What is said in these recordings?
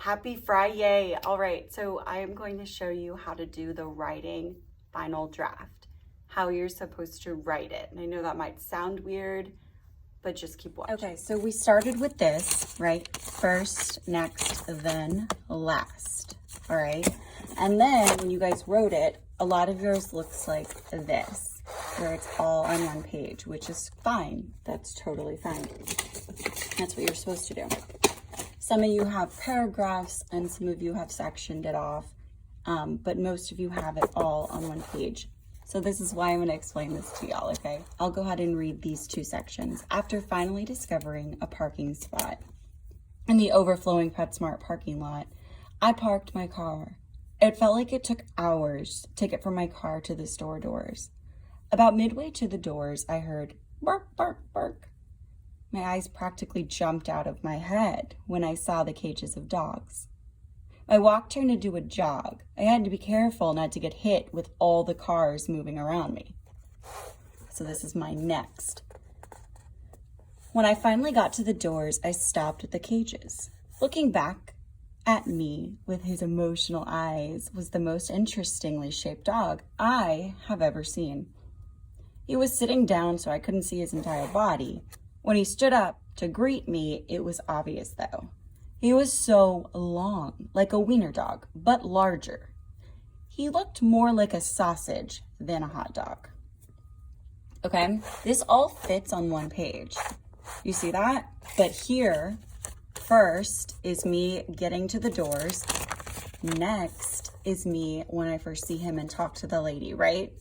Happy Friday. All right, so I am going to show you how to do the writing final draft, how you're supposed to write it. And I know that might sound weird, but just keep watching. Okay, so we started with this, right? First, next, then last, all right? And then when you guys wrote it, a lot of yours looks like this, where it's all on one page, which is fine. That's totally fine. That's what you're supposed to do. Some of you have paragraphs and some of you have sectioned it off, but most of you have it all on one page. So this is why I'm going to explain this to y'all, okay? I'll go ahead and read these two sections. After finally discovering a parking spot in the overflowing PetSmart parking lot, I parked my car. It felt like it took hours to get from my car to the store doors. About midway to the doors, I heard bark, bark, bark. My eyes practically jumped out of my head when I saw the cages of dogs. My walk turned into a jog. I had to be careful not to get hit with all the cars moving around me. So this is my next. When I finally got to the doors, I stopped at the cages. Looking back at me with his emotional eyes was the most interestingly shaped dog I have ever seen. He was sitting down so I couldn't see his entire body. When he stood up to greet me, it was obvious though. He was so long, like a wiener dog, but larger. He looked more like a sausage than a hot dog. Okay, this all fits on one page. You see that? But here, first is me getting to the doors. Next is me when I first see him and talk to the lady, right?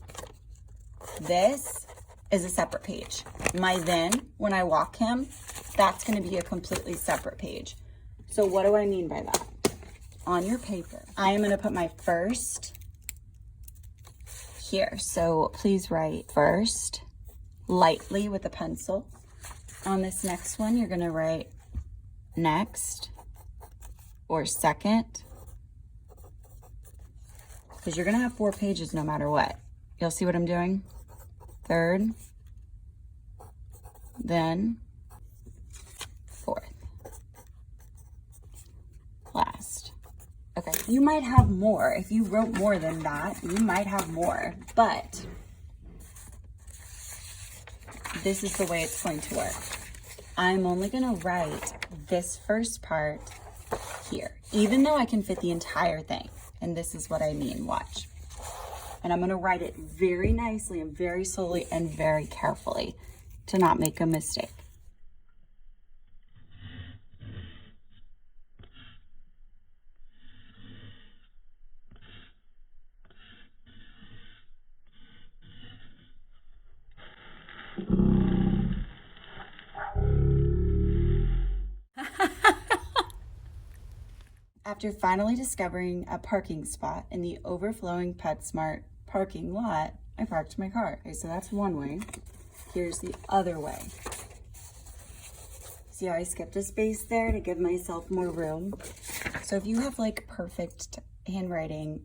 This is a separate page. My then, when I walk him, that's going to be a completely separate page. So what do I mean by that? On your paper, I am going to put my first here. So please write first lightly with a pencil. On this next one, you're going to write next or second, because you're going to have 4 pages no matter what. You'll see what I'm doing? Third, then fourth, last. Okay, you might have more. If you wrote more than that, you might have more, but this is the way it's going to work. I'm only gonna write this first part here, even though I can fit the entire thing. And this is what I mean, watch. And I'm gonna write it very nicely and very slowly and very carefully to not make a mistake. After finally discovering a parking spot in the overflowing PetSmart parking lot, I parked my car. Okay, so that's one way. Here's the other way. See how I skipped a space there to give myself more room? So if you have like perfect handwriting,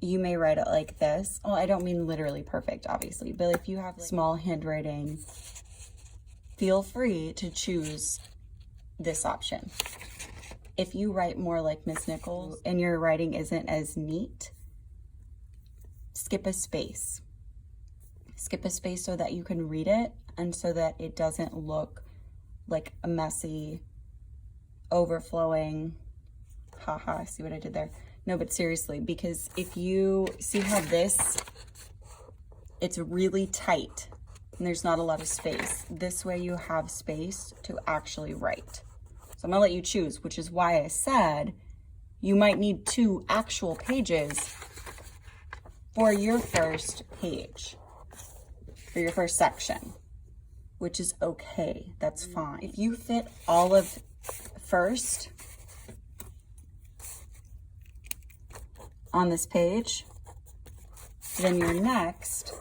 you may write it like this. Oh, I don't mean literally perfect, obviously, but if you have like small handwriting, feel free to choose this option. If you write more like Miss Nichols and your writing isn't as neat, skip a space. Skip a space so that you can read it and so that it doesn't look like a messy, overflowing, haha, see what I did there? No, but seriously, because if you see how this, it's really tight and there's not a lot of space. This way you have space to actually write. So I'm gonna let you choose, which is why I said you might need 2 actual pages for your first page, for your first section, which is okay, that's fine. If you fit all of first on this page, then your next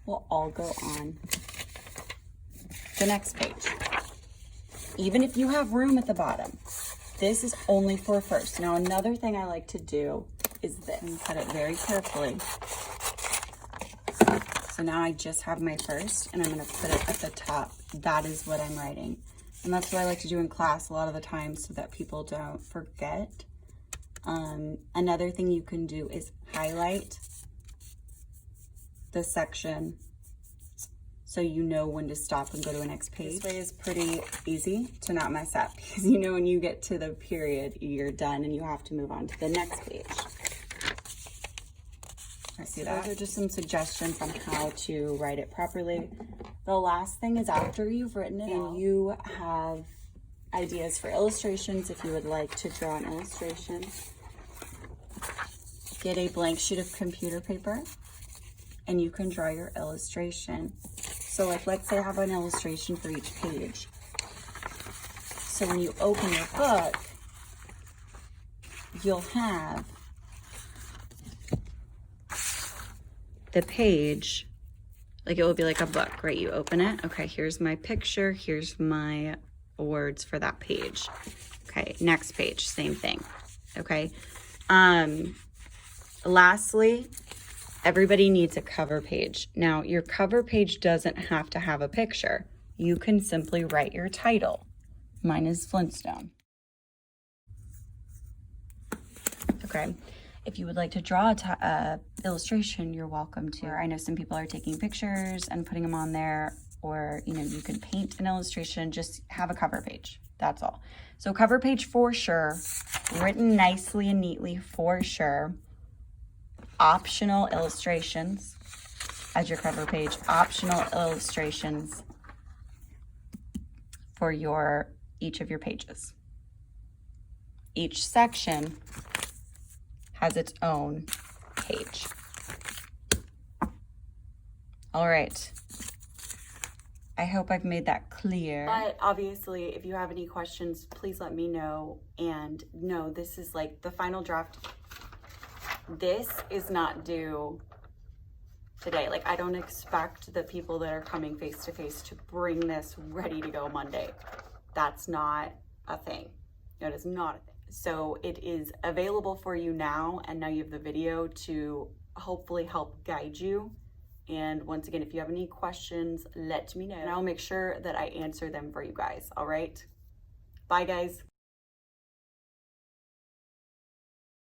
will all go on the next page. Even if you have room at the bottom, this is only for first. Now, another thing I like to do is this, and cut it very carefully. So now I just have my first, and I'm gonna put it at the top. That is what I'm writing. And that's what I like to do in class a lot of the time so that people don't forget. Another thing you can do is highlight the section so you know when to stop and go to the next page. This way is pretty easy to not mess up because you know when you get to the period, you're done and you have to move on to the next page. I see that. Those are just some suggestions on how to write it properly. The last thing is after you've written it and you have ideas for illustrations, if you would like to draw an illustration, get a blank sheet of computer paper and you can draw your illustration. So like, let's say I have an illustration for each page. So when you open your book, you'll have the page, like it will be like a book, right? You open it, okay, here's my picture, here's my words for that page. Okay, next page, same thing, okay? Lastly, everybody needs a cover page. Now, your cover page doesn't have to have a picture. You can simply write your title. Mine is Flintstone. Okay. If you would like to draw a illustration, you're welcome to. I know some people are taking pictures and putting them on there, or you know, you can paint an illustration, just have a cover page. That's all. So cover page for sure, written nicely and neatly for sure. Optional illustrations as your cover page, optional illustrations for each of your pages. Each section has its own page. All right. I hope I've made that clear. But obviously, if you have any questions, please let me know. And no, this is like the final draft. This is not due today. Like, I don't expect the people that are coming face to face to bring this ready to go Monday. That's not a thing. That is not a thing. So it is available for you now, and now you have the video to hopefully help guide you. And once again, if you have any questions, let me know, and I'll make sure that I answer them for you guys. All right? Bye, guys.